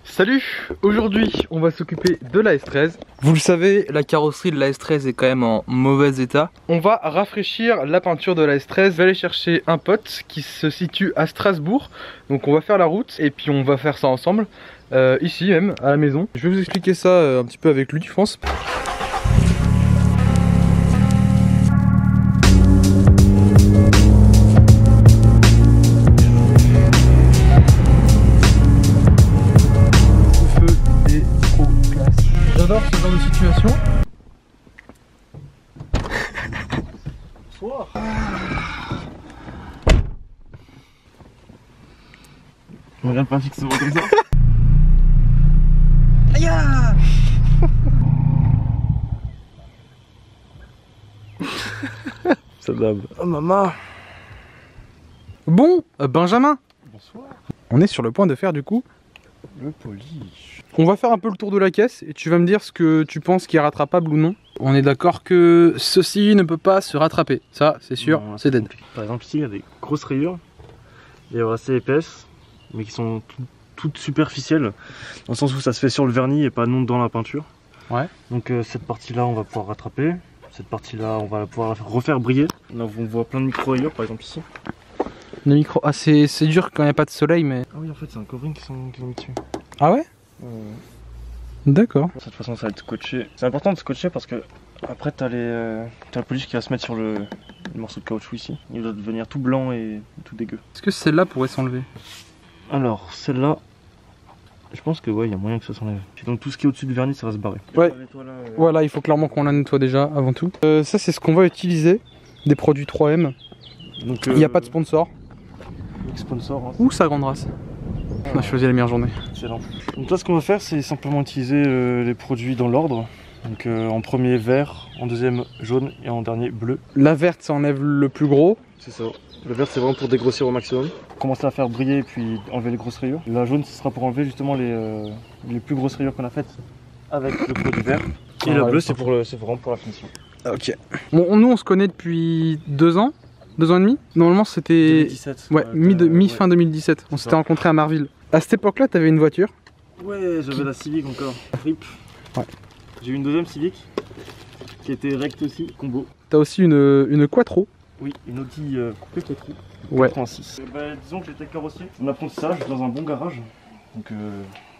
Salut, aujourd'hui on va s'occuper de la S13. Vous le savez, la carrosserie de la S13 est quand même en mauvais état. On va rafraîchir la peinture de la S13. Je vais aller chercher un pote qui se situe à Strasbourg. Donc on va faire la route et puis on va faire ça ensemble, ici même, à la maison. Je vais vous expliquer ça un petit peu avec lui, je pense. J'adore ce genre de situation. Bonsoir. On regarde pas fixement comme ça. Aïe. Ça dame. Oh maman. Bon, Benjamin. Bonsoir. On est sur le point de faire du coup Le polish. on va faire un peu le tour de la caisse et tu vas me dire ce que tu penses qui est rattrapable ou non. On est d'accord que ceci ne peut pas se rattraper, ça c'est sûr, c'est dead. Par exemple ici il y a des grosses rayures, des rayures assez épaisses, mais qui sont toutes superficielles, dans le sens où ça se fait sur le vernis et pas non dans la peinture. Ouais. Donc cette partie là on va pouvoir rattraper, cette partie là on va pouvoir la refaire briller. Là on voit plein de micro rayures par exemple ici. Le micro, ah c'est dur quand il n'y a pas de soleil mais... Ah oui en fait c'est un covering qu'ils ont mis dessus. Ah ouais? D'accord. De toute façon ça va être scotché. C'est important de scotcher parce que après t'as le polish qui va se mettre sur le morceau de caoutchouc ici. Il va devenir tout blanc et tout dégueu. Est-ce que celle-là pourrait s'enlever? Alors celle-là, je pense que ouais il y a moyen que ça s'enlève. Et donc tout ce qui est au-dessus du vernis ça va se barrer. Ouais. Voilà, il faut clairement qu'on la nettoie déjà avant tout. Ça c'est ce qu'on va utiliser, des produits 3M. Donc il n'y a pas de sponsor. Sponsor. Hein. Ou sa grande race. On a choisi la meilleure journée. Excellent. Donc là ce qu'on va faire c'est simplement utiliser les produits dans l'ordre. Donc en premier vert, en deuxième jaune et en dernier bleu. La verte ça enlève le plus gros. C'est ça. Le vert c'est vraiment pour dégrossir au maximum. Commencer à faire briller et puis enlever les grosses rayures. La jaune ce sera pour enlever justement les plus grosses rayures qu'on a faites avec le produit vert. Et Ah, le ouais, bleu c'est vraiment pour la finition. Ok. Bon, nous on se connaît depuis 2 ans. 2 ans et demi. Normalement c'était... 2017. Ouais, mi-fin 2017. On s'était rencontrés à Marville. À cette époque-là, t'avais une voiture. Ouais, j'avais la Civic encore. Rip. Ouais. J'ai eu une deuxième Civic qui était recte aussi, combo. T'as aussi une Quattro. Oui, une Audi coupée Quattro. Ouais. 86. Disons que j'étais carrossier en apprentissage dans un bon garage. Donc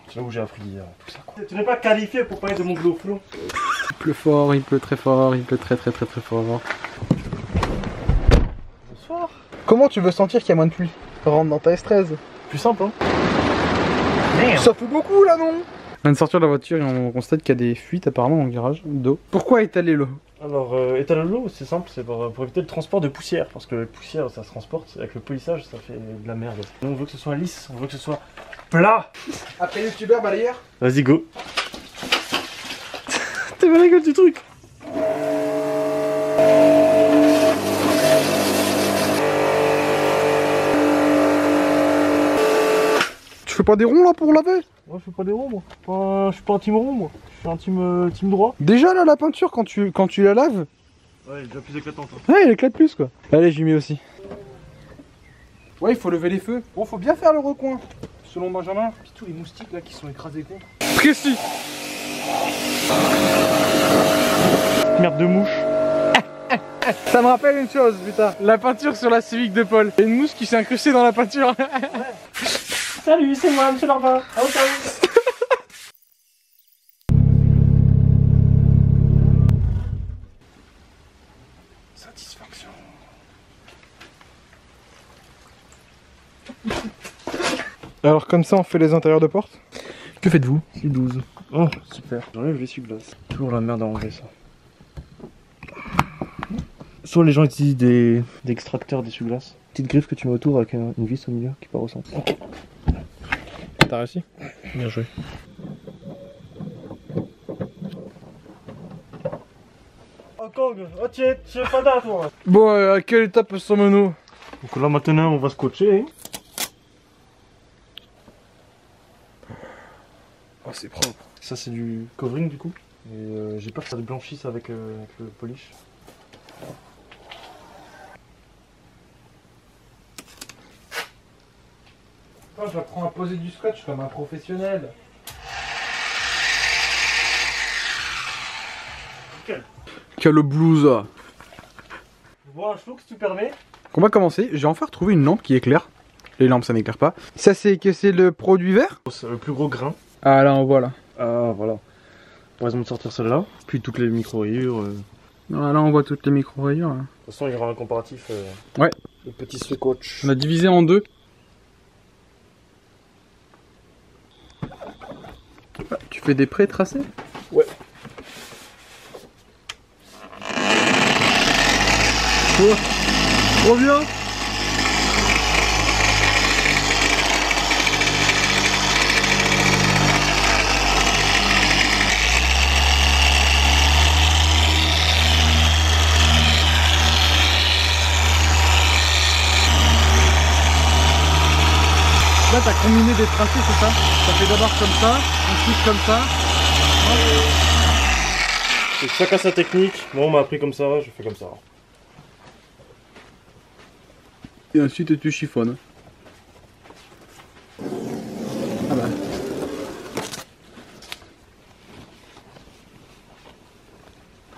c'est là où j'ai appris tout ça. Quoi. Tu n'es pas qualifié pour parler de mon glow flow. Il pleut fort, il pleut très fort, il pleut très fort. Bonsoir. Comment tu veux sentir qu'il y a moins de pluie? Rentre dans ta S13. Plus simple hein. Ça fait beaucoup là non? On vient de sortir de la voiture et on constate qu'il y a des fuites apparemment dans le garage d'eau. Pourquoi étaler l'eau? Alors étaler l'eau c'est simple, c'est pour éviter le transport de poussière. Parce que la poussière ça se transporte, avec le polissage ça fait de la merde. Nous on veut que ce soit lisse, on veut que ce soit plat. Après youtubeur balayeur. Vas-y go. T'es mal la gueule du truc. Tu fais pas des ronds là pour laver? Moi je fais pas des ronds moi. Je suis pas un team rond moi. Je suis un team droit. Déjà là la peinture quand tu la laves, Ouais, elle est déjà plus éclatante. Hein. ouais elle éclate plus quoi. Allez j'y mets aussi. Ouais il faut lever les feux. Bon faut bien faire le recoin. Selon Benjamin. Puis tous les moustiques là qui sont écrasés contre. Précis. Merde de mouche. Ça me rappelle une chose putain. La peinture sur la Civic de Paul. Il y a une mouche qui s'est incrustée dans la peinture. Salut, c'est moi, monsieur Larbin. Ah, au service. Satisfaction. Alors comme ça on fait les intérieurs de porte. Que faites-vous? C'est 12. Oh, super. J'enlève l'essuie-glace. Toujours la merde à enlever ça. Soit les gens utilisent des extracteurs d'essuie-glace. Petite griffe que tu mets autour avec une vis au milieu qui part au centre. Ok. T'as réussi? Bien joué. Oh Kong, oh tu es pas là toi. Bon à quelle étape sommes-nous? Donc là maintenant on va scotcher. Hein. Oh c'est propre. Ça c'est du covering du coup. Et j'ai peur que ça blanchisse avec le polish. J'apprends à poser du scotch comme un professionnel. nickel. Quel blues. Bon, un flou que tu permets. On va commencer. J'ai enfin retrouvé une lampe qui éclaire. Les lampes ça n'éclaire pas. Ça c'est que c'est le produit vert. C'est le plus gros grain. Ah là on voit là. Ah voilà. Par exemple de sortir celle-là. Puis toutes les micro-rayures. Ah, là on voit toutes les micro-rayures. De toute façon il y aura un comparatif. Ouais. Le petit scotch. On a divisé en deux. Ah, tu fais des pré-tracés? Ouais. Oh, trop bien. Là t'as combiné des tracés, c'est ça? Ça fait d'abord comme ça, ensuite comme ça. Et chacun sa technique. Moi on m'a appris comme ça, je fais comme ça. Et ensuite tu chiffonnes. Ah bah.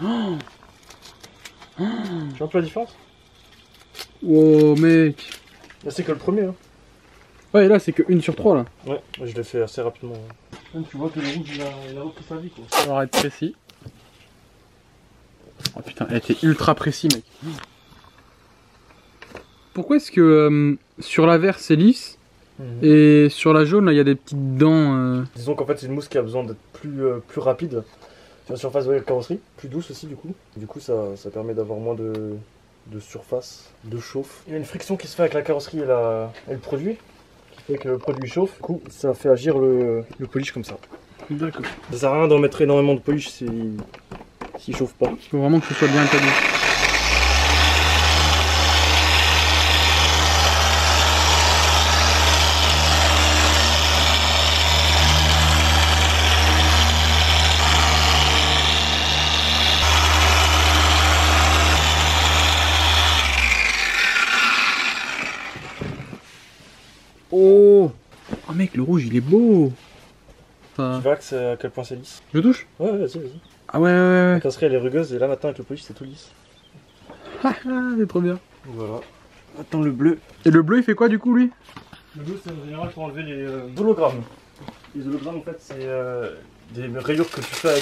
Oh. Tu vois un peu la différence? Oh mec. Là c'est que le premier. Hein. Ouais là c'est que 1 sur 3 là. Ouais, je l'ai fait assez rapidement. Hein. Tu vois que le rouge il a repris sa vie quoi. On va être précis. Oh putain, elle était ultra précis mec. Pourquoi est-ce que sur la vert c'est lisse et sur la jaune il y a des petites dents Disons qu'en fait c'est une mousse qui a besoin d'être plus rapide sur la surface de la carrosserie, plus douce aussi du coup. Du coup ça permet d'avoir moins de surface, de chauffe. Il y a une friction qui se fait avec la carrosserie et le produit, qui fait que le produit chauffe. Du coup ça fait agir le polish comme ça. D'accord. Ça sert à rien d'en mettre énormément de polish s'il chauffe pas. Il faut vraiment que ce soit bien cadeau. Oh! Oh mec, le rouge il est beau! Tu verras que à quel point c'est lisse. Je touche? Ouais, vas-y, vas-y. Ah ouais, ouais, ouais. La carrosserie elle est rugueuse et là maintenant avec le polish c'est tout lisse. Ah, c'est trop bien. Voilà. Attends le bleu. Et le bleu il fait quoi du coup lui? Le bleu c'est en général pour enlever les hologrammes. Les hologrammes en fait c'est des rayures que tu fais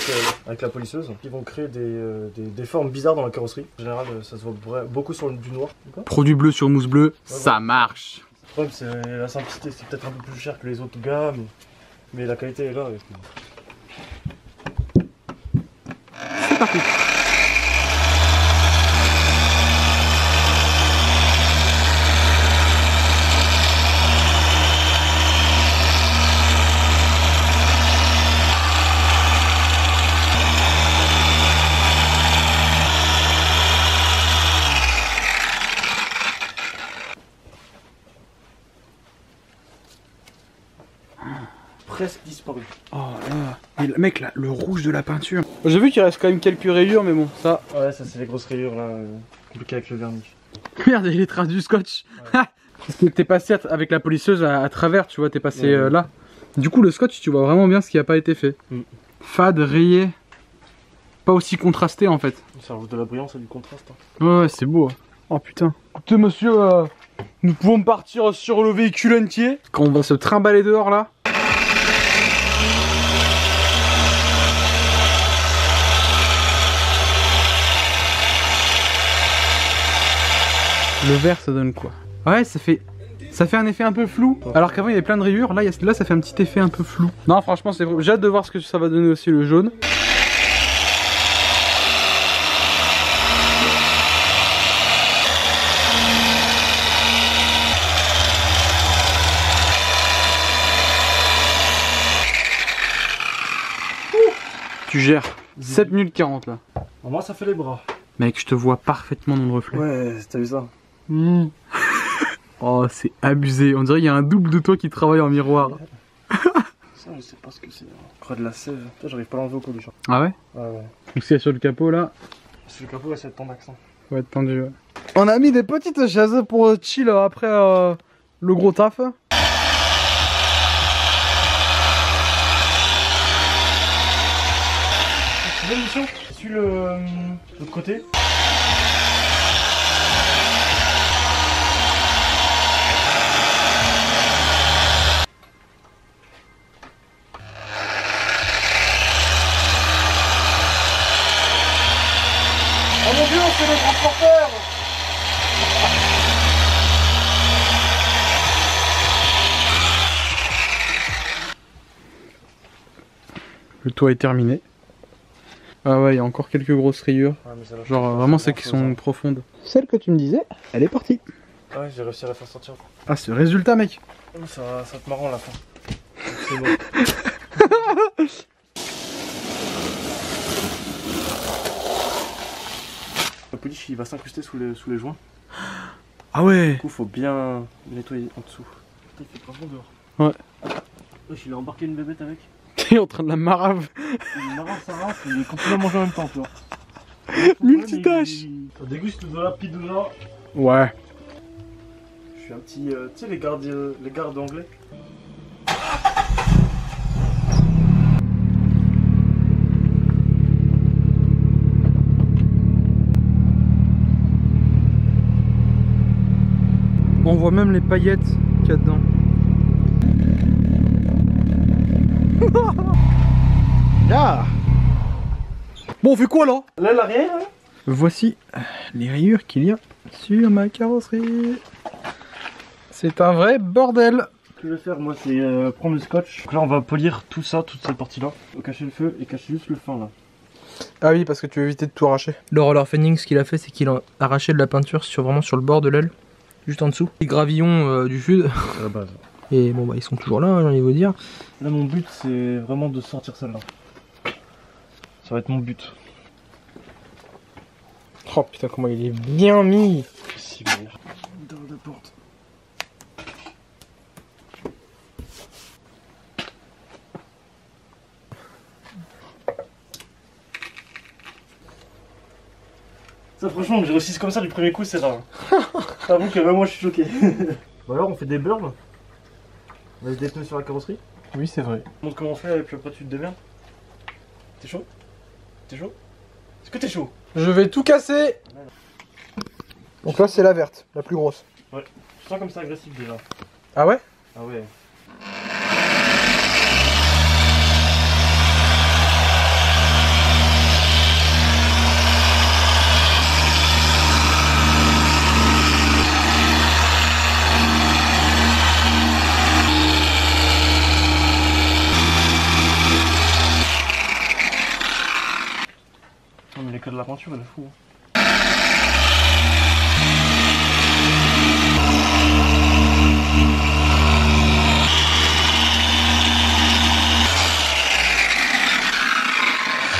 avec la polisseuse qui vont créer des formes bizarres dans la carrosserie. En général ça se voit beaucoup sur du noir. Produit bleu sur mousse bleue, ça marche. Le problème c'est la simplicité, c'est peut-être un peu plus cher que les autres gammes, mais la qualité est là. C'est parti. Presque disparu. Oh là. Mais mec là, le rouge de la peinture. J'ai vu qu'il reste quand même quelques rayures mais bon ça. Ouais ça c'est les grosses rayures là, compliquées avec le vernis. Merde, il y a les traces du scotch. Ouais. Parce que t'es passé avec la polisseuse à travers, tu vois, t'es passé là. Du coup le scotch tu vois vraiment bien ce qui a pas été fait. Fade, rayé. Pas aussi contrasté en fait. Ça rajoute de la brillance et du contraste. Hein. Ouais c'est beau. Oh putain. Écoutez monsieur, nous pouvons partir sur le véhicule entier. Quand on va se trimballer dehors là. Le vert ça donne quoi? Ouais ça fait un effet un peu flou. Alors qu'avant il y avait plein de rayures, là ça fait un petit effet un peu flou. Non franchement j'ai hâte de voir ce que ça va donner aussi le jaune. Tu gères 7 minutes 40 là. Moi ça fait les bras. Mec je te vois parfaitement dans le reflet. Ouais t'as vu ça. Oh c'est abusé, on dirait qu'il y a un double de toi qui travaille en miroir. Ça je sais pas ce que c'est. Croix de la sève. J'arrive pas à l'enlever au col du champ. Ah ouais? Ouais ouais. Donc s'il y a sur le capot là. Sur le capot ouais, ça va être ton accent. Ouais tendu ouais. On a mis des petites chaises pour chill après le gros taf. Même chaud. Suis l'autre côté. Oh mon dieu, c'est le transporteur! Le toit est terminé. Ah ouais, il y a encore quelques grosses rayures. Ouais, genre vraiment celles qui sont profondes. Celle que tu me disais, elle est partie. Ouais, j'ai réussi à la faire sortir. Ah, ce résultat, mec! Ça va être marrant à la fin. C'est bon. Le polish il va s'incruster sous les joints. Ah ouais! Du coup, faut bien nettoyer en dessous. Putain, il fait grave dehors. Ouais. Wesh, il a embarqué une bébête avec. T'es en train de la marave. Il marave sa race, il est complètement mangé en même temps, tu vois. Multitâche! Ça déguste de la pizza. Ouais. Je suis un petit. Tu sais, les gardes anglais. On voit même les paillettes qu'il y a dedans. Ah. Bon, on fait quoi là? Là, l'arrière. Voici les rayures qu'il y a sur ma carrosserie. C'est un vrai bordel. Ce que je vais faire, moi, c'est prendre le scotch. Donc là, on va polir tout ça, toute cette partie-là. On va cacher le feu et cacher juste le fin là. Ah oui, parce que tu veux éviter de tout arracher. Le roller Phoenix, ce qu'il a fait, c'est qu'il a arraché de la peinture vraiment sur le bord de l'aile. Juste en dessous. Les gravillons du sud. À la base. Et bon, bah, ils sont toujours là, j'ai envie de vous dire. Là, mon but, c'est vraiment de sortir celle-là. Ça va être mon but. Oh putain, comment il est bien mis. Si, mais... dans la porte. Ça, franchement, que j'ai réussi comme ça du premier coup, c'est rare. J'avoue que vraiment, je suis choqué. Bon, alors, on fait des burls. On laisse des pneus sur la carrosserie. Oui, c'est vrai. Montre comment on fait et puis après, tu te démerdes. T'es chaud? T'es chaud? Est-ce que t'es chaud? Je vais tout casser. Donc là, c'est la verte, la plus grosse. Ouais. Je sens comme ça agressif déjà. Ah ouais? Ah ouais. Non mais l'éclat de la peinture elle est fou.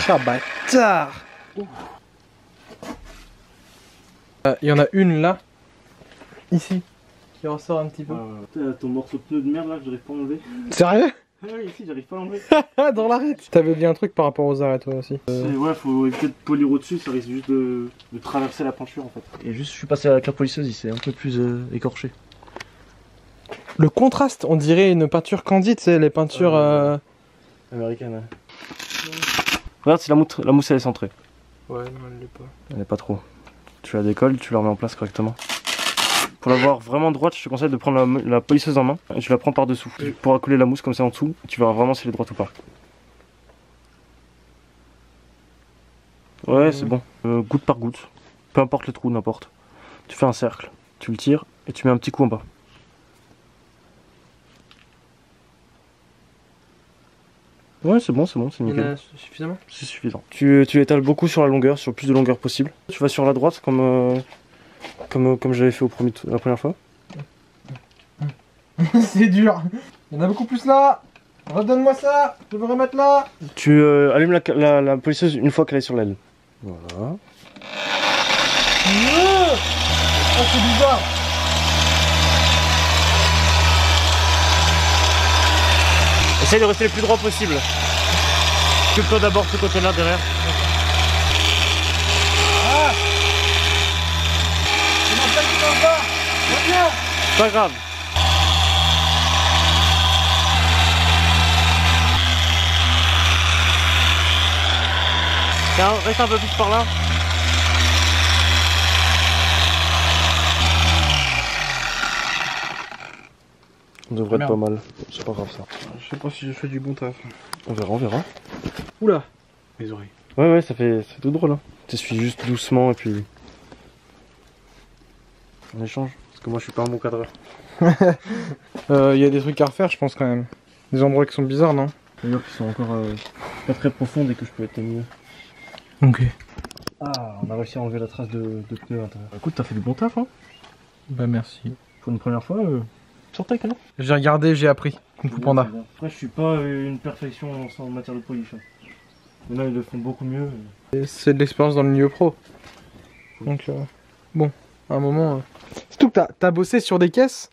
Ah bâtard. Il y en a une là, ici, qui ressort un petit peu. Ton morceau de pneu de merde là que j'arrive pas à enlever. Sérieux? Ah oui, ici j'arrive pas à l'enlever. Dans l'arrêt. T'avais dit un truc par rapport aux arrêts toi aussi. Ouais, faut éviter de polir au-dessus, ça risque juste de traverser la peinture en fait. Et juste je suis passé avec la polisseuse, il s'est un peu plus écorché. Le contraste, on dirait une peinture candide, c'est les peintures... Américaine, ouais. Regarde si la mousse elle est centrée. Ouais, non, elle l'est pas. Elle n'est pas trop. Tu la décolles, tu la remets en place correctement. Pour l'avoir vraiment droite, je te conseille de prendre la polisseuse en main et tu la prends par dessous. Tu pourras coller la mousse comme ça en dessous et tu verras vraiment si elle est droite ou pas. Ouais, c'est bon. Goutte par goutte. Peu importe le trou, n'importe. Tu fais un cercle, tu le tires et tu mets un petit coup en bas. Ouais, c'est bon, c'est nickel. Suffisamment? C'est suffisant. Tu étales beaucoup sur la longueur, sur le plus de longueur possible. Tu vas sur la droite comme j'avais fait la première fois. C'est dur. Il y en a beaucoup plus là. Redonne-moi ça. Je veux remettre là. Tu allumes la polisseuse une fois qu'elle est sur l'aile. Voilà. Oh, c'est bizarre. Essaye de rester le plus droit possible. Occupe-toi d'abord ce côté-là derrière. Ah. C'est ma plaque qui va pas. Reviens. Pas grave. Tiens, reste un peu plus par là. On devrait être pas mal. C'est pas grave ça. Je sais pas si je fais du bon taf. On verra. Oula, mes oreilles. Ouais, ça fait tout drôle. Hein. T'essuies juste doucement et puis. On échange. Parce que moi je suis pas un bon cadreur. Y a des trucs à refaire, je pense quand même. Des endroits qui sont bizarres, non? D'ailleurs, qui sont encore pas très profondes et que je peux être mieux. Ok. Ah, on a réussi à enlever la trace de pneu à l'intérieur. Écoute, t'as fait du bon taf, hein. Bah merci. Pour une première fois, sur tech, hein. J'ai regardé, j'ai appris. Kung Fu Panda. Après, je suis pas une perfection en matière de polish. Mais là, ils le font beaucoup mieux. C'est de l'expérience dans le milieu pro. Donc bon, à un moment... C'est tout que t'as bossé sur des caisses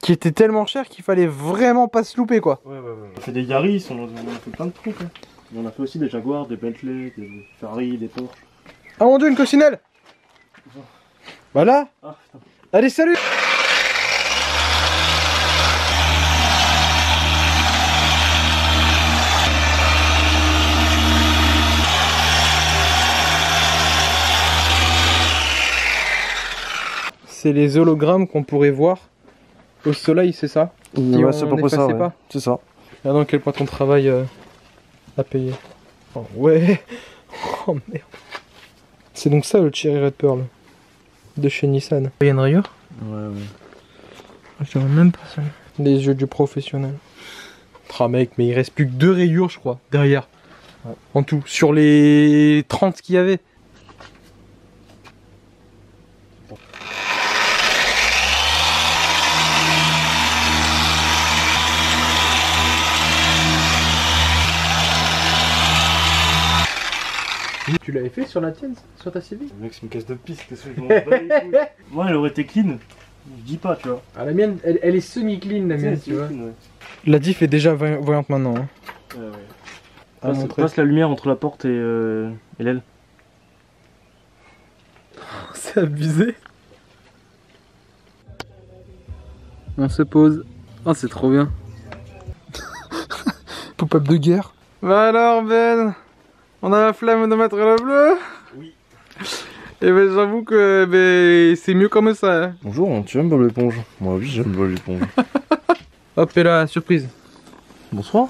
qui étaient tellement chères qu'il fallait vraiment pas se louper quoi. Ouais. On a fait des Yaris, on a fait plein de trucs. Hein. On a fait aussi des Jaguars, des Bentley, des Ferrari, des Porsche. Ah mon dieu, une coccinelle. Bah là. Ah putain. Allez, salut. C'est les hologrammes qu'on pourrait voir au soleil, c'est ça? Ouais, c'est à peu près ça. Pas. C'est ça. Regarde quel point ton travail à payer. Oh ouais. Oh merde. C'est donc ça le Cherry Red Pearl de chez Nissan. Il y a une rayure? Ouais. Je dirais même pas ça. Les yeux du professionnel. Ah mec, mais il reste plus que 2 rayures je crois, derrière. Ouais. En tout, sur les 30 qu'il y avait. Tu l'avais fait sur la tienne, sur ta CV? Mec, c'est une caisse de piste, qu'est-ce que je m'en bats les couilles. Moi, elle aurait été clean, je dis pas, tu vois. Ah, la mienne, elle est semi-clean, la mienne, tu vois. Clean, ouais. La diff est déjà voyante maintenant. Hein. Ouais. Passe la lumière entre la porte et l'aile. C'est abusé. On se pose. Oh, c'est trop bien. Pop-up de guerre. Bah alors, Ben, on a la flemme de mettre le bleu? Oui. Et ben j'avoue que c'est mieux comme ça. Hein. Bonjour, tu aimes Bob l'éponge? Moi oui, j'aime Bob l'éponge. Hop, et là, surprise. Bonsoir.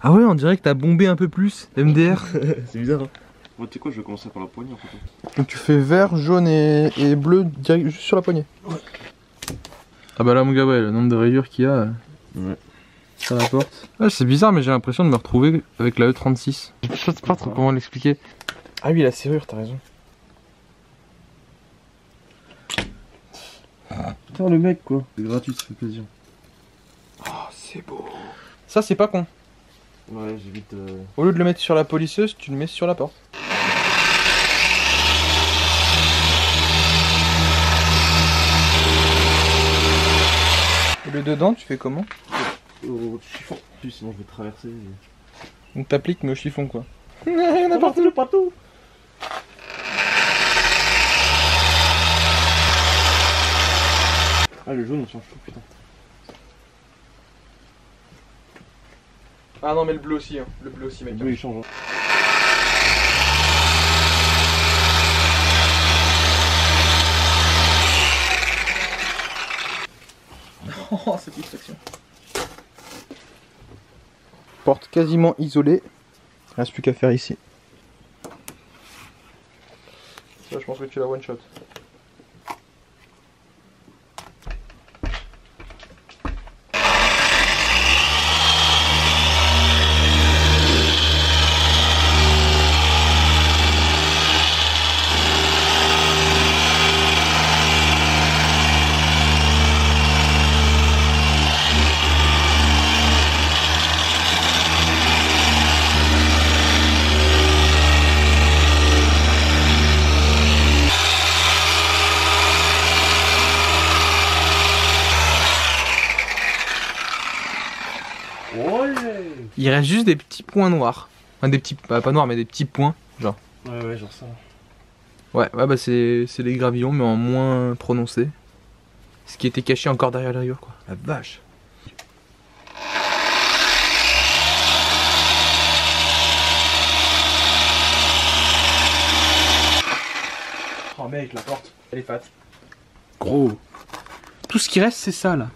Ah ouais, on dirait que t'as bombé un peu plus, MDR. C'est bizarre, hein. Moi, tu sais quoi, je vais commencer par la poignée en fait. Donc tu fais vert, jaune et bleu direct juste sur la poignée. Ouais. Ah bah là mon gars, ouais, le nombre de rayures qu'il y a sur la porte. Ah, c'est bizarre, mais j'ai l'impression de me retrouver avec la E36. Je sais pas trop comment l'expliquer. Ah oui, la serrure, t'as raison. Putain, le mec quoi. C'est gratuit, ça fait plaisir. Oh, c'est beau. Ça, c'est pas con. Ouais, j'évite. Au lieu de le mettre sur la polisseuse, tu le mets sur la porte. Et le dedans, tu fais comment? Au chiffon. Sinon, je vais traverser. Donc t'appliques, mais au chiffon quoi. Il y en a partout. Ah, le jaune, il change tout, putain. Ah non, mais le bleu aussi, hein. Le bleu aussi, mec. Le bleu, il change. Hein. Oh, satisfaction. Porte quasiment isolée. Il reste plus qu'à faire ici. Ça, je pense que tu la one shot. Il reste juste des petits points noirs. Enfin, des petits, pas noirs, mais des petits points, genre. Ouais, genre ça. Ouais, bah c'est les gravillons, mais en moins prononcé. Ce qui était caché encore derrière la rayure, quoi. La vache. avec la porte. Elle est fat. Gros. Tout ce qui reste, c'est ça là.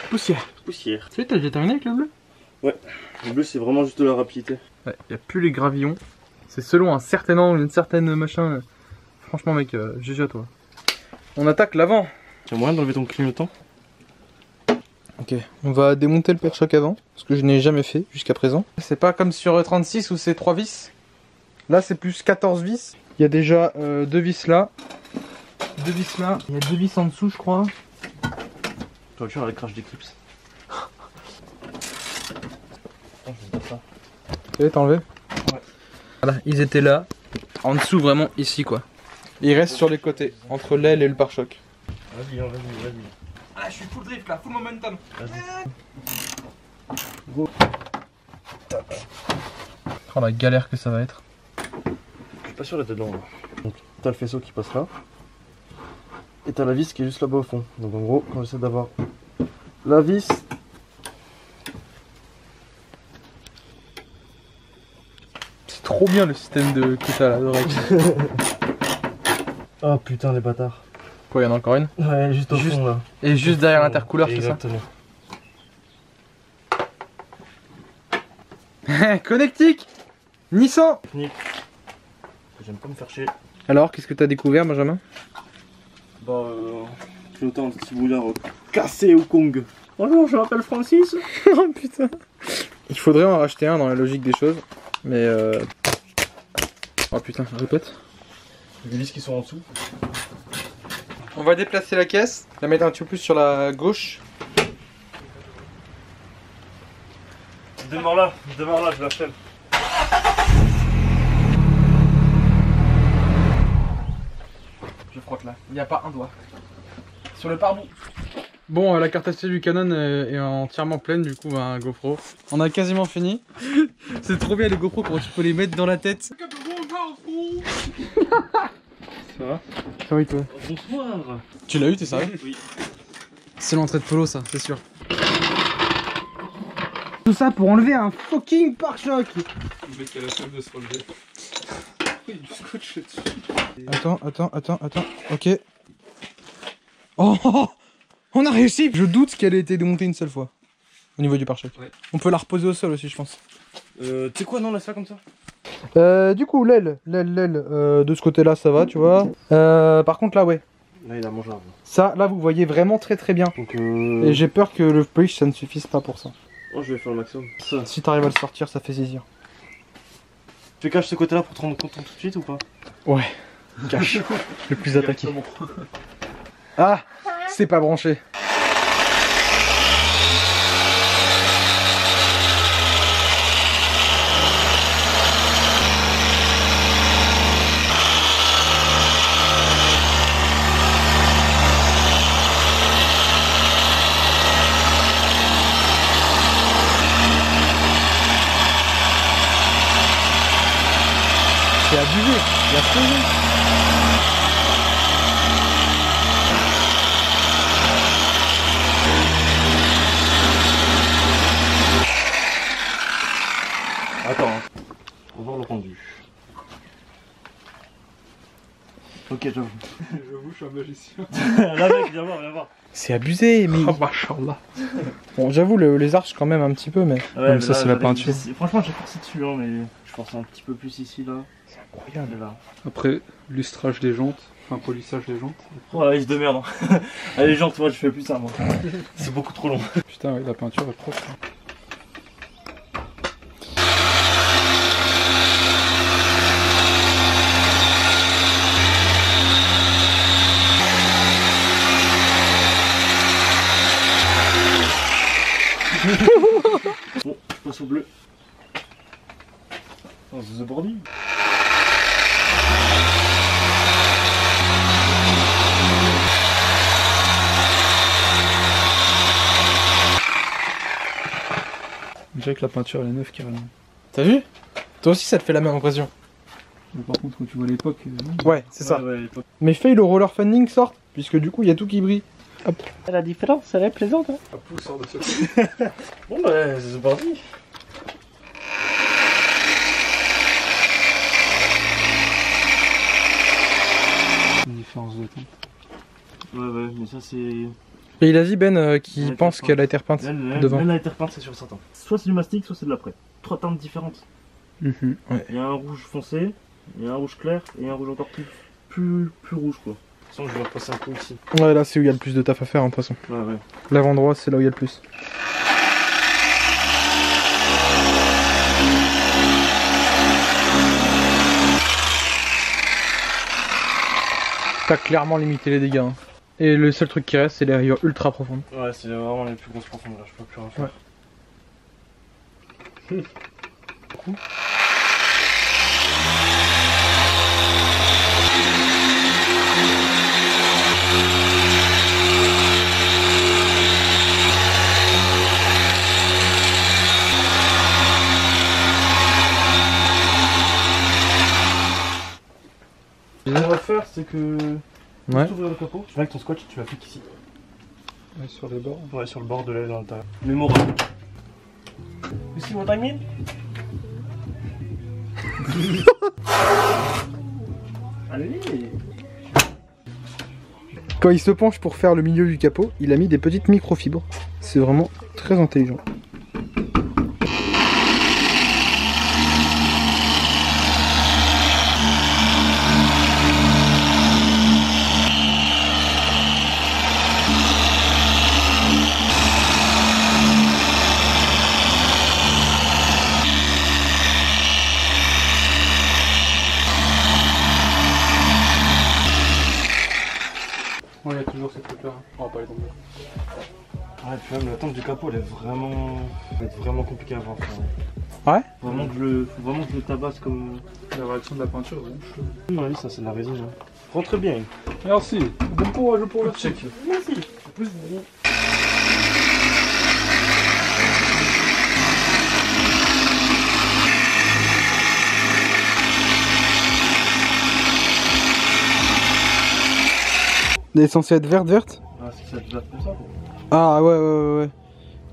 Poussière. Poussière. Tu sais, t'as déjà terminé avec le bleu? Ouais. Le bleu, c'est vraiment juste de la rapidité. Ouais, y a plus les gravillons. C'est selon un certain angle, une certaine machin. Franchement, mec, GG à toi. On attaque l'avant. T'as moyen d'enlever ton clignotant? Ok, on va démonter le pare-choc avant, ce que je n'ai jamais fait jusqu'à présent. C'est pas comme sur 36 où c'est 3 vis. Là, c'est plus 14 vis. Il y a déjà 2 vis là. 2 vis là. Il y a 2 vis en dessous, je crois. Ta voiture, elle a le crash d'Eclipse. Je vais faire ça. Tu veux t'enlever? Ouais. Voilà, ils étaient là. En dessous, vraiment ici quoi. Ils restent sur les côtés, entre l'aile et le pare-choc. Vas-y, vas-y, vas-y. Ah, je suis full drift là, full momentum. Vas-y. Go. Oh la galère que ça va être. Je suis pas sûr d'être dedans là. Donc t'as le faisceau qui passe là. Et t'as la vis qui est juste là-bas au fond. Donc en gros, quand j'essaie d'avoir la vis. C'est trop bien le système de que t'as là d'oreille. Oh putain les bâtards. Quoi, il y en a encore une? Ouais, juste au fond là. Et juste derrière l'intercouleur, c'est ça? Exactement. Connectique Nissan. Technique. J'aime pas me faire chier. Alors, qu'est-ce que t'as découvert, Benjamin? Bah, clignotant anti-brouillard cassé au Kong. Bonjour, je m'appelle Francis. Oh putain. Il faudrait en racheter un dans la logique des choses. Mais oh putain, répète. Des vis qui sont en dessous. On va déplacer la caisse, la mettre un petit peu plus sur la gauche. Démarre là, je la flemme. Je frotte là, il n'y a pas un doigt. Sur le pare-boue. Bon, la carte SD du Canon est entièrement pleine, du coup, un GoPro. On a quasiment fini. C'est trop bien les GoPro quand tu peux les mettre dans la tête. Ça va? Ça va et toi? Bonsoir. Tu l'as eu, t'es sérieux? Oui. C'est l'entrée de Polo, ça, c'est sûr. Tout ça pour enlever un fucking pare-choc. Le mec a la flemme de se relever. Il y a du scotch dessus. Attends. Ok. Oh, on a réussi. Je doute qu'elle ait été démontée une seule fois. Au niveau du pare-choc. Ouais. On peut la reposer au sol aussi, je pense. Tu sais quoi, non, laisse ça comme ça. Du coup, l'aile, de ce côté-là, ça va, tu vois. Par contre, là, ouais. Là, il a mangé. Ça, là, vous voyez vraiment très bien. Donc, Et j'ai peur que le polish, ça ne suffise pas pour ça. oh, je vais faire le maximum. Ça. Si t'arrives à le sortir, ça fait saisir. Tu caches ce côté-là pour te rendre compte tout de suite ou pas? Ouais. Cache. Le plus attaqué. Ah, c'est pas branché. C'est abusé, il y a trop de gens. Attends, hein. On va voir le rendu. Ok, j'avoue. J'avoue, je suis un magicien. Là, mec, viens voir. C'est abusé, mais... Oh, machallah. Bon, j'avoue, les arches quand même un petit peu, mais... Ouais, mais ça, c'est la peinture. Franchement, j'ai forcé dessus, hein, mais je force un petit peu plus ici, là. C'est incroyable. Et là. Après, lustrage des jantes, enfin polissage des jantes. Oh la liste de merde. Hein. Allez, les gens, moi, je fais plus ça, moi. C'est beaucoup trop long. Putain, oui, la peinture est proche. Hein. Bon, je passe au bleu. Oh, c'est The Bordy. Déjà que la peinture elle est neuve carrément. T'as vu? Toi aussi ça te fait la même impression. Mais par contre quand tu vois l'époque, non. Ouais, c'est ça. Ouais, Mais fais le roller funding sorte, puisque du coup il y a tout qui brille. Hop. La différence, elle est plaisante. Hein. Un pouce sort de ce côté. Bon bah c'est parti. Une différence de temps. Ouais, mais ça c'est... Et il a dit Ben qui Ouais, pense qu'elle a été repeinte devant. Elle a été repeinte, c'est sûr certain. Soit c'est du mastic, soit c'est de l'après. 3 teintes différentes. Ouais. Il y a un rouge foncé, il y a un rouge clair et un rouge encore plus rouge quoi. De toute façon je vais repasser un coup ici. Ouais, là c'est où il y a le plus de taf à faire, hein, de toute façon. Ouais. L'avant-droit, c'est là où il y a le plus. T'as clairement limité les dégâts. Hein. Et le seul truc qui reste, c'est les rayures ultra profondes. Ouais, c'est vraiment les plus grosses profondeurs, je peux plus rien faire. Ouais. Ce qu'on va faire, c'est que... Ouais. Tu ouvrir le capot, tu vas avec ton scotch, tu vas appliquer ici. Ouais, sur les bords. Ouais, sur le bord de l'aile dans l'intérieur. Mémorable. You see what I mean? Allez! Quand il se penche pour faire le milieu du capot, il a mis des petites microfibres. C'est vraiment très intelligent. Ouais, il y a toujours ces trucs là. On va pas les tomber. Ouais, puis même la tente du capot, elle est vraiment... Ça va être vraiment compliqué à voir. Ouais. Faut vraiment que je le tabasse comme... La réaction de la peinture, c'est Oui, ça c'est de la résine. Hein. Rentre bien. Merci. Bon courage pour le check. Merci. En plus, vous... Elle est censée être verte. Ah, c'est que ça te jette comme ça quoi. Ah ouais.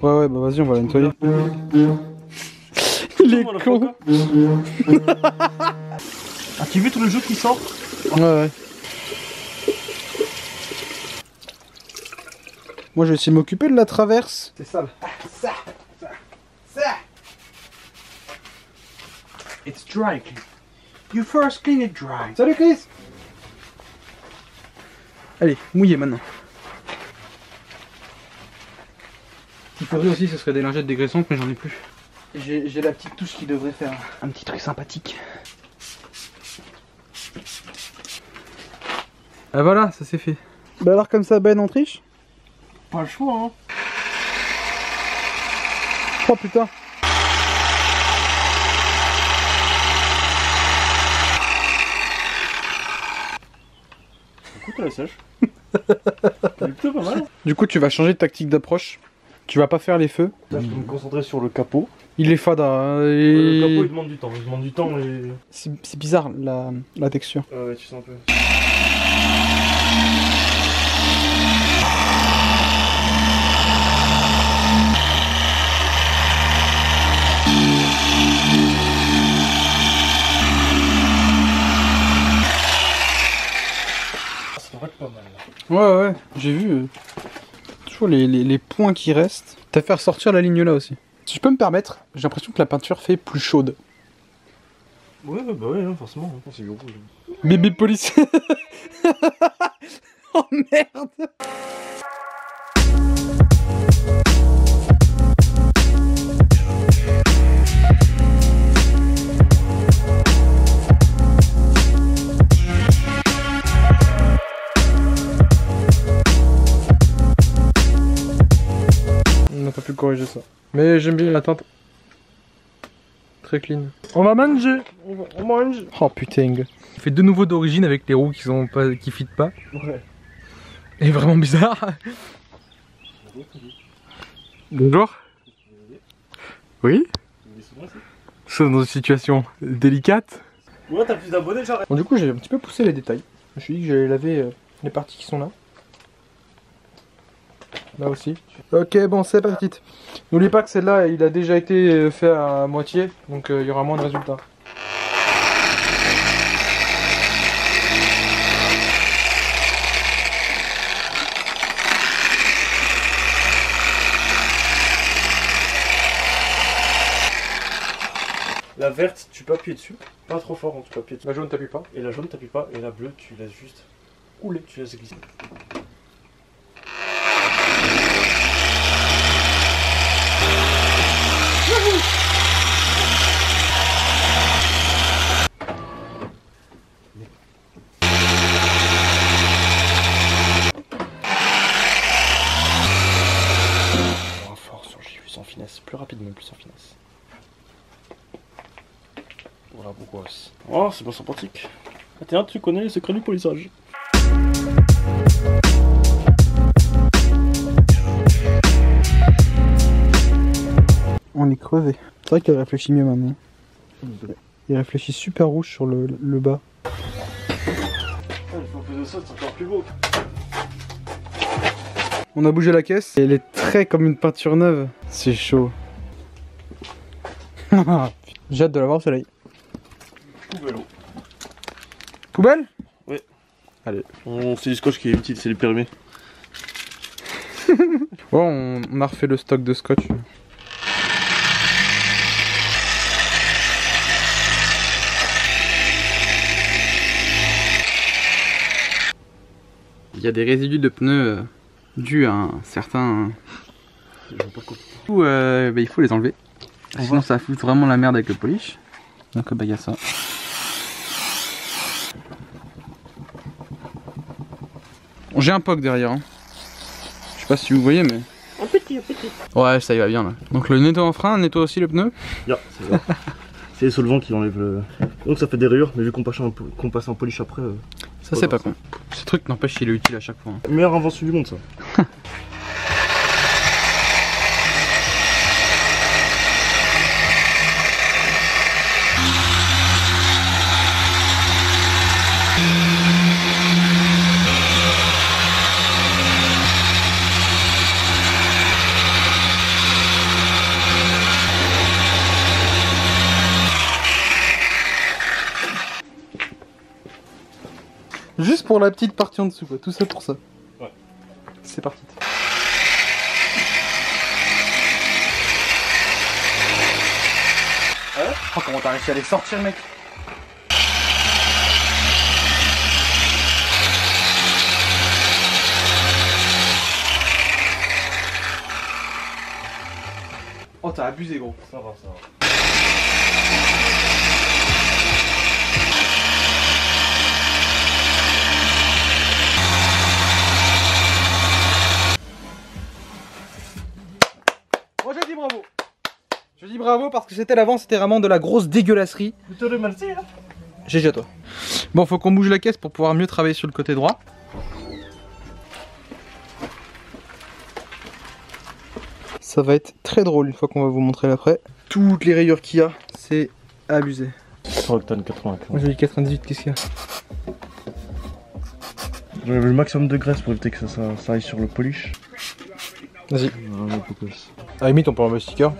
Ouais, bah vas-y, on va la nettoyer. Il est con. Ah, tu veux tout le jeu qui sort? Ouais. Moi, je vais essayer de m'occuper de la traverse. C'est sale. Ça. It's dry. You first clean it dry. Salut Chris. Allez, mouillé maintenant. Ce qu'il faudrait aussi, ce serait des lingettes dégraissantes, mais j'en ai plus. J'ai la petite touche qui devrait faire un petit truc sympathique. Ah voilà, ça c'est fait. Bah alors comme ça, Ben on triche? Pas le choix, hein. Oh putain. Écoute, elle est sèche. Elle est plutôt pas mal. Du coup, tu vas changer de tactique d'approche. Tu vas pas faire les feux. Là, je peux me concentrer sur le capot. Il est fada. Hein, Le capot, il demande du temps. Il demande du temps et... C'est bizarre la texture. Ouais, tu sens un peu. Ça devrait être pas mal. Là. Ouais, j'ai vu. Toujours les points qui restent. T'as fait ressortir la ligne là aussi. Si je peux me permettre, j'ai l'impression que la peinture fait plus chaude. Ouais, bah ouais, hein, forcément. C'est gros. Bébé policier. Oh merde. On n'a pas pu corriger ça. Mais j'aime bien la teinte. Très clean. On va manger. On mange. Oh putain. Il fait de nouveau d'origine avec les roues qui fit pas. Ouais. Et vraiment bizarre. Bonjour. Oui. C'est dans une situation délicate. Ouais, t'as plus d'abonnés, j'arrête. Bon, du coup, j'ai un petit peu poussé les détails. Je me suis dit que j'allais laver les parties qui sont là. Là aussi. Ok, bon, c'est parti. N'oublie pas que celle-là, il a déjà été fait à moitié, donc il y aura moins de résultats. La verte, tu peux appuyer dessus. Pas trop fort, hein, tu peux appuyer dessus. La jaune, t'appuies pas. Et la jaune, t'appuies pas. Et la bleue, tu laisses juste couler. Tu laisses glisser. Fort sur J, sans finesse. Plus rapide, même plus sans finesse. Voilà pourquoi. Oh, c'est pas sympathique. Ah, tiens, tu connais les secrets du polissage. On est crevé. C'est vrai qu'il réfléchit mieux maintenant. Il réfléchit super rouge sur le bas. Ah, il faut faire ça, c'est encore plus beau. On a bougé la caisse et elle est très comme une peinture neuve. C'est chaud. J'ai hâte de la voir au soleil. Poubelle. Poubelle? Oui. Allez. C'est du scotch qui est utile, c'est les périmés. Bon, on a refait le stock de scotch. Il y a des résidus de pneus dus à un certain... Je vois pas quoi. Du coup, il faut les enlever. Sinon ça fout vraiment la merde avec le polish. Donc il y a ça. J'ai un POC derrière. Hein. Je sais pas si vous voyez mais... Un petit. Ouais, ça y va bien là. Donc le nettoie en frein, nettoie aussi le pneu. Yeah, c'est ça. C'est les solvants qui enlèvent le... Donc ça fait des rayures, mais vu qu'on passe en polish après... Ça c'est pas con. Ce truc n'empêche il est utile à chaque fois. Hein. Meilleure invention du monde ça. Juste pour la petite partie en dessous quoi, tout ça pour ça. Ouais. C'est parti. Oh comment t'as réussi à les sortir mec. Oh t'as abusé gros. Ça va. Moi je dis bravo. Je dis bravo parce que c'était l'avant, c'était vraiment de la grosse dégueulasserie. Plutôt le merci là. GG à toi. Bon faut qu'on bouge la caisse pour pouvoir mieux travailler sur le côté droit. Ça va être très drôle une fois qu'on va vous montrer l'après. Toutes les rayures qu'il y a, c'est abusé. 100 octane 95. Moi j'ai dit 98, qu'est-ce qu'il y a? J'enlève le maximum de graisse pour éviter que ça aille sur le polish. Vas-y. À la limite on peut enlever le sticker.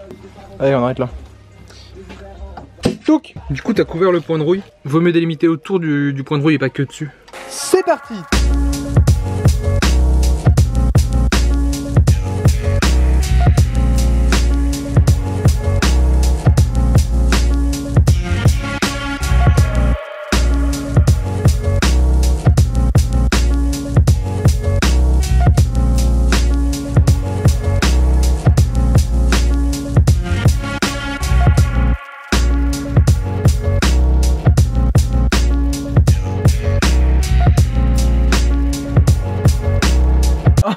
Allez on arrête là. Touc. Du coup t'as couvert le point de rouille. Vaut mieux délimiter autour du point de rouille et pas que dessus. C'est parti.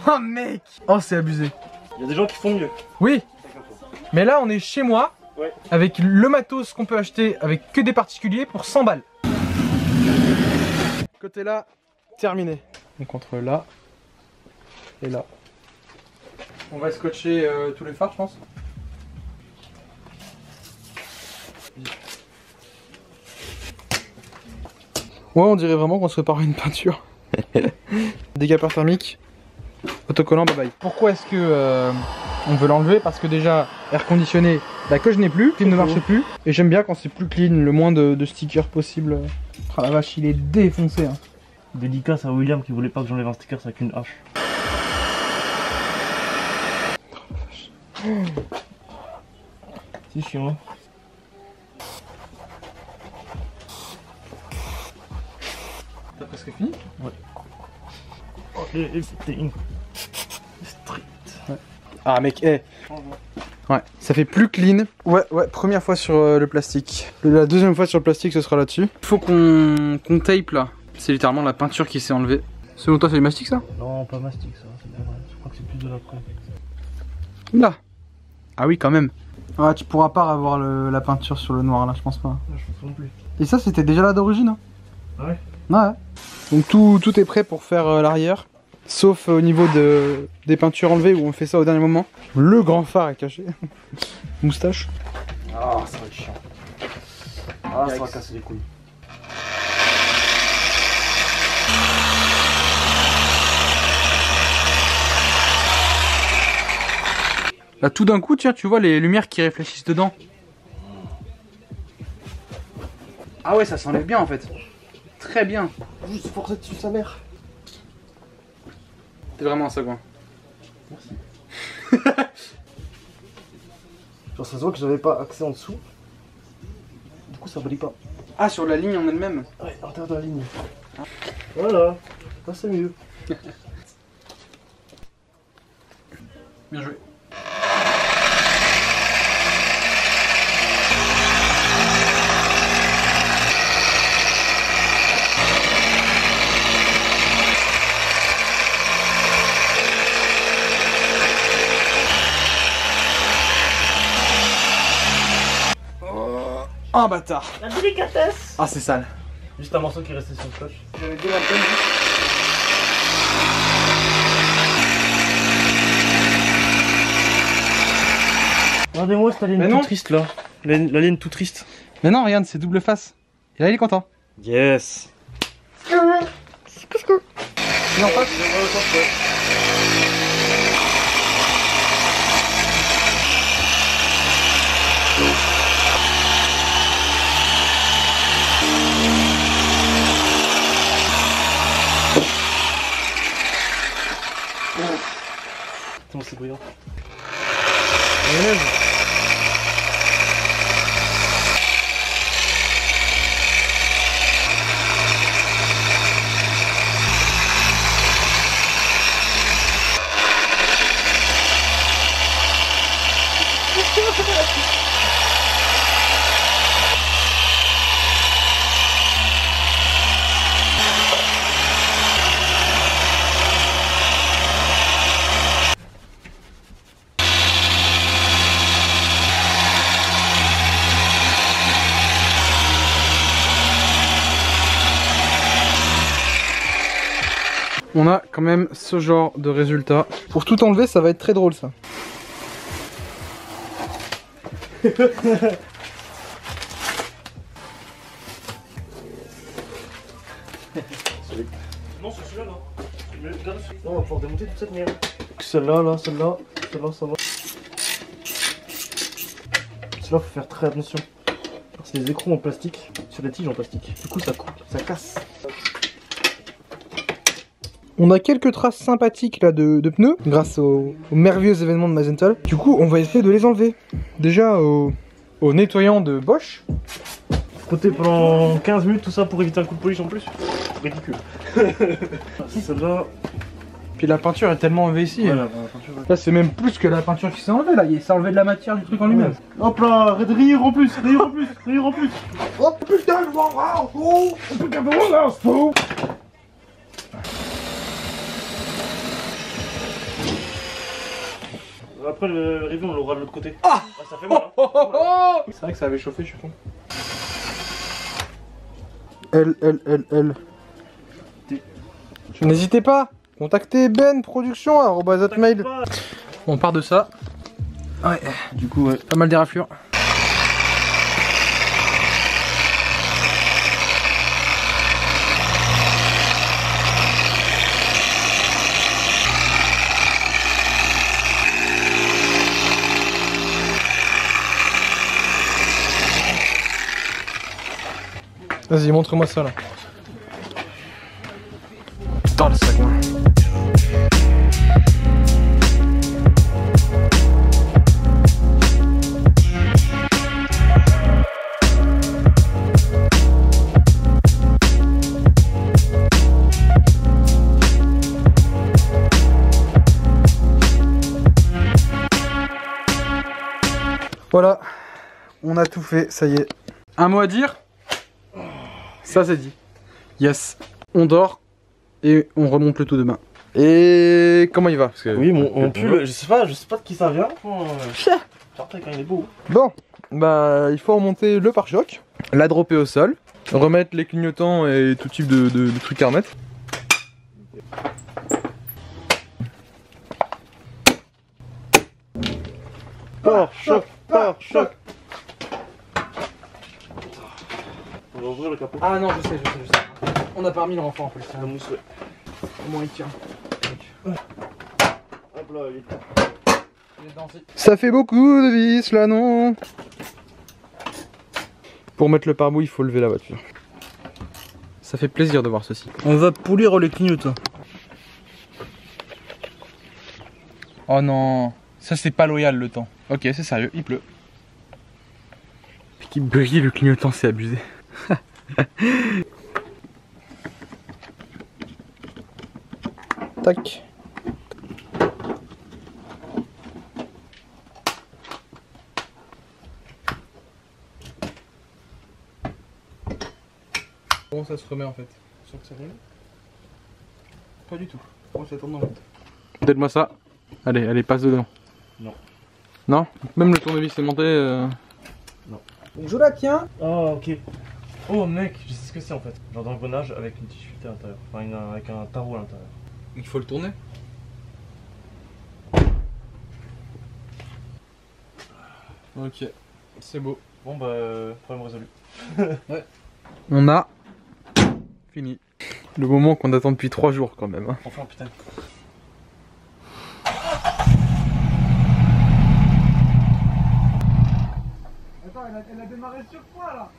Oh mec. Oh c'est abusé. Il y a des gens qui font mieux. Oui. Mais là on est chez moi. Ouais. Avec le matos qu'on peut acheter avec que des particuliers pour 100 balles. Côté là, terminé. Donc entre là et là. On va scotcher tous les phares je pense. Ouais on dirait vraiment qu'on se prépare une peinture. Décapeur thermique. autocollant, bye bye. Pourquoi est-ce que on veut l'enlever? Parce que déjà, air conditionné, bah, que je n'ai plus, il ne marche plus. Et j'aime bien quand c'est plus clean, le moins de stickers possible. Oh la vache, il est défoncé. Hein. Dédicace à William qui voulait pas que j'enlève un sticker avec une hache. C'est chiant. Hein. T'as presque fini? Ouais. Oh, et c'était une street. Ouais. Ah mec, hey. Ouais, ça fait plus clean. Ouais, première fois sur le plastique. La deuxième fois sur le plastique, ce sera là-dessus. Il faut qu'on tape là. C'est littéralement la peinture qui s'est enlevée. Selon toi, c'est du mastic ça? Non, pas mastic ça, c'est pas vrai. Je crois que c'est plus de l'après. Là. Ah oui, quand même. Ah, tu pourras pas avoir la peinture sur le noir là, je pense pas. Non, je pense non plus. Et ça, c'était déjà là d'origine hein? Ouais. Ouais. Donc tout est prêt pour faire l'arrière. Sauf au niveau des peintures enlevées où on fait ça au dernier moment. Le grand phare est caché. Moustache. Ah, ça va être chiant. Ah, ça va casser les couilles. Là tout d'un coup, tiens, tu vois les lumières qui réfléchissent dedans. Ah ouais, ça s'enlève bien en fait. Très bien. Juste forcer dessus sa mère. T'es vraiment un sagouin. Merci. Genre ça se voit que j'avais pas accès en dessous. Du coup ça brille pas. Ah, sur la ligne en elle-même. Ouais, à l'intérieur de la ligne. Voilà. Là c'est mieux. Bien joué. Oh bâtard. La délicatesse. Ah c'est sale. Juste un morceau qui est resté sur le scotch. J'avais deux lampes. Regardez-moi cette ligne toute triste là. La ligne toute triste. Mais non, regarde, c'est double face. Et là il est content. Yes. Il en passe. Attends, c'est brillant. On a quand même ce genre de résultat. Pour tout enlever, ça va être très drôle ça. Non, c'est celui-là là. Non, on va pouvoir démonter toute cette merde. Celle-là, là, celle-là, celle-là, ça va. Celle-là, faut faire très attention. C'est des écrous en plastique sur des tiges en plastique. Du coup, ça coupe, ça casse. On a quelques traces sympathiques là de pneus grâce au merveilleux événement de Mazental. Du coup, on va essayer de les enlever. Déjà au nettoyant de Bosch. Frotter pendant 15 minutes tout ça pour éviter un coup de polish en plus. Ridicule. Celle-là. Puis la peinture est tellement enlevée ici. Ouais, là, c'est même plus que la peinture qui s'est enlevée là. Il s'est enlevé de la matière du truc en lui-même. Hop là, rayure en plus, rayure en plus, rayure en plus. Oh putain, le wow, oh, putain, le wow, Après le review on l'aura de l'autre côté. Ah, ça fait mal. Hein. C'est vrai que ça avait chauffé, je suis con. L. N'hésitez pas, contactez Ben Production @hotmail. On part de ça. Ouais, Du coup, ouais. pas mal d'éraflures. Vas-y, montre-moi ça là. Dans le sac. Voilà, on a tout fait, ça y est. Un mot à dire? Ça c'est dit. Yes. On dort et on remonte le tout demain. Et comment il va? Parce que... Oui, mon pull, je sais pas de qui ça vient. Quand il est beau. Bon, bah il faut remonter le pare-choc, la dropper au sol, remettre les clignotants et tout type de trucs à remettre. Pare-choc, pare-choc. On va ouvrir le capot. Ah non, je sais. On n'a pas remis le renfort en plus. La mousse, ouais. Au moins il tient. Hop là, il est. Ça fait beaucoup de vis là, non? Pour mettre le pare-boue, il faut lever la voiture. Ça fait plaisir de voir ceci. On va polir les clignotants. Oh non, ça c'est pas loyal le temps. Ok, c'est sérieux, il pleut. Puis qui brille le clignotant, c'est abusé. Tac. Comment ça se remet en fait? Sûr que ça vient? Pas du tout. Comment ça tourne dans le vide? Donne-moi ça. Allez, passe dedans. Non. Non? Même le tournevis aimanté Non. Je la tiens. Ah, ok. Oh mec, je sais ce que c'est en fait. Genre d'engrenage avec une difficulté à l'intérieur. Enfin, avec un tarot à l'intérieur. Il faut le tourner. Ok, c'est beau. Bon bah, problème résolu. Ouais. On a fini. Le moment qu'on attend depuis 3 jours quand même. Hein. Enfin, putain. Attends, elle a démarré sur quoi là?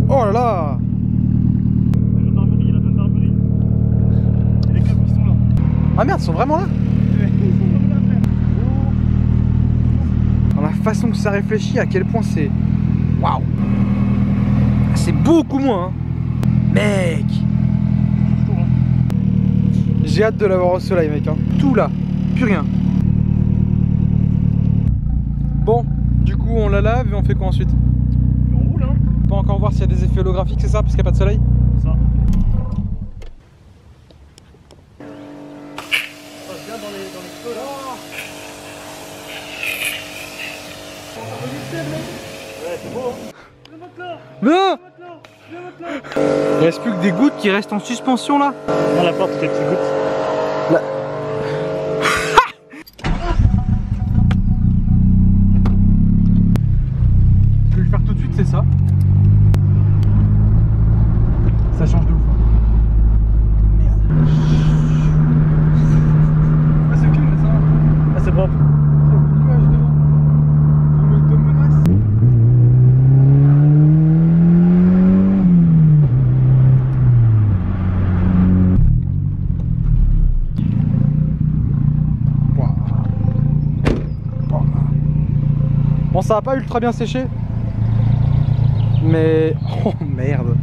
Oh là là! La gendarmerie. Et les câbles qui sont là. Ah merde, ils sont vraiment là? Dans la façon que ça réfléchit, à quel point c'est... Waouh! C'est beaucoup moins, hein. Mec! J'ai hâte de l'avoir au soleil, mec, hein. Tout là, plus rien. Bon, du coup on la lave et on fait quoi ensuite? On roule, hein. Pas encore voir s'il y a des effets holographiques, c'est ça, parce qu'il n'y a pas de soleil? Ça. On passe bien dans les feux là. Ouais, c'est beau, hein. Le matelas. Non! Le matelas. Il reste plus que des gouttes qui restent en suspension là. Dans la porte, les petites gouttes. Là. Ce que je vais faire tout de suite, c'est ça. Ça change de ouf. Merde. Ah, c'est clean ça. Ah, c'est propre. Nuage devant. Comme de menace. Bon, ça a pas ultra bien séché, mais oh merde,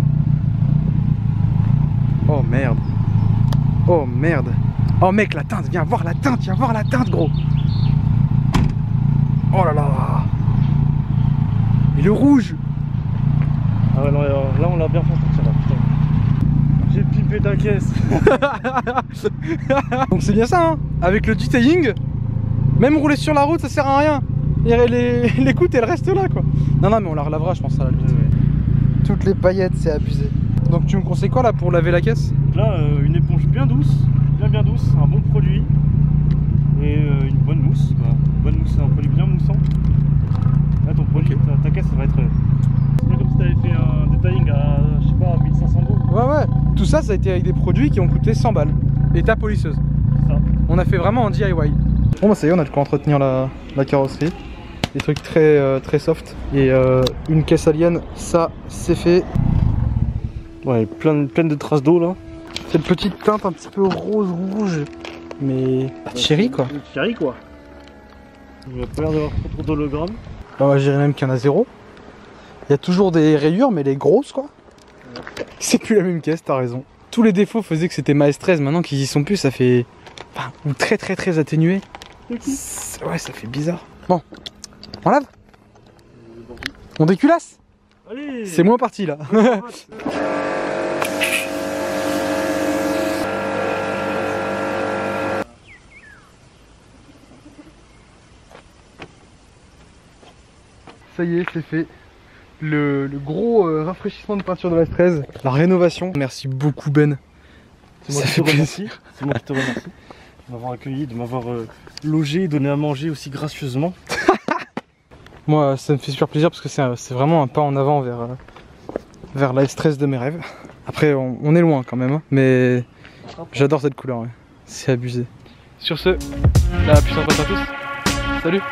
oh merde, oh merde, oh mec, la teinte, viens voir la teinte, gros. Oh là là, Le rouge. Ah ouais, non, là on l'a bien fait sortir là, putain. J'ai pipé ta caisse. Donc c'est bien ça, hein. Avec le detailing, même rouler sur la route, ça sert à rien. Et l'écoute, elle reste là, quoi. Non, non, mais on la relavera, je pense, à la limite. Toutes les paillettes, c'est abusé. Donc tu me conseilles quoi là pour laver la caisse? Là, une éponge bien douce, bien douce, un bon produit et une bonne mousse. Voilà. Bonne mousse, c'est un produit bien moussant. Là, ton produit, ta caisse, ça va être. C'est pas comme si t'avais fait un detailing à, je sais pas, 1500 euros. Ouais. Tout ça, ça a été avec des produits qui ont coûté 100 balles. Et ta polisseuse. C'est ça. On a fait vraiment en DIY. Bon, bah ça y est, on a de quoi entretenir la carrosserie. Des trucs très soft. Et une caisse alien, ça, c'est fait. Ouais, plein de traces d'eau là. Cette petite teinte un petit peu rose-rouge. Mais chérie, quoi. Chérie, quoi. Il n'y a pas l'air d'avoir trop d'hologrammes. Bah, je dirais même qu'il y en a zéro. Il y a toujours des rayures, mais les grosses, quoi. C'est plus la même caisse, t'as raison. Tous les défauts faisaient que c'était Maes 13, maintenant qu'ils y sont plus, ça fait. Enfin, ou très atténué. Ouais, ça fait bizarre. Bon, on lave? On déculasse? Allez. C'est moins parti là. Ça y est, c'est fait. Le gros rafraîchissement de peinture de la 13, la rénovation. Merci beaucoup Ben. C'est moi qui te remercie. C'est moi qui te remercie de m'avoir accueilli, de m'avoir logé, donné à manger aussi gracieusement. Moi, ça me fait super plaisir parce que c'est vraiment un pas en avant vers la S13 de mes rêves. Après, on est loin quand même, hein, mais j'adore cette couleur, ouais. C'est abusé. Sur ce, la puissance passe à tous. Salut!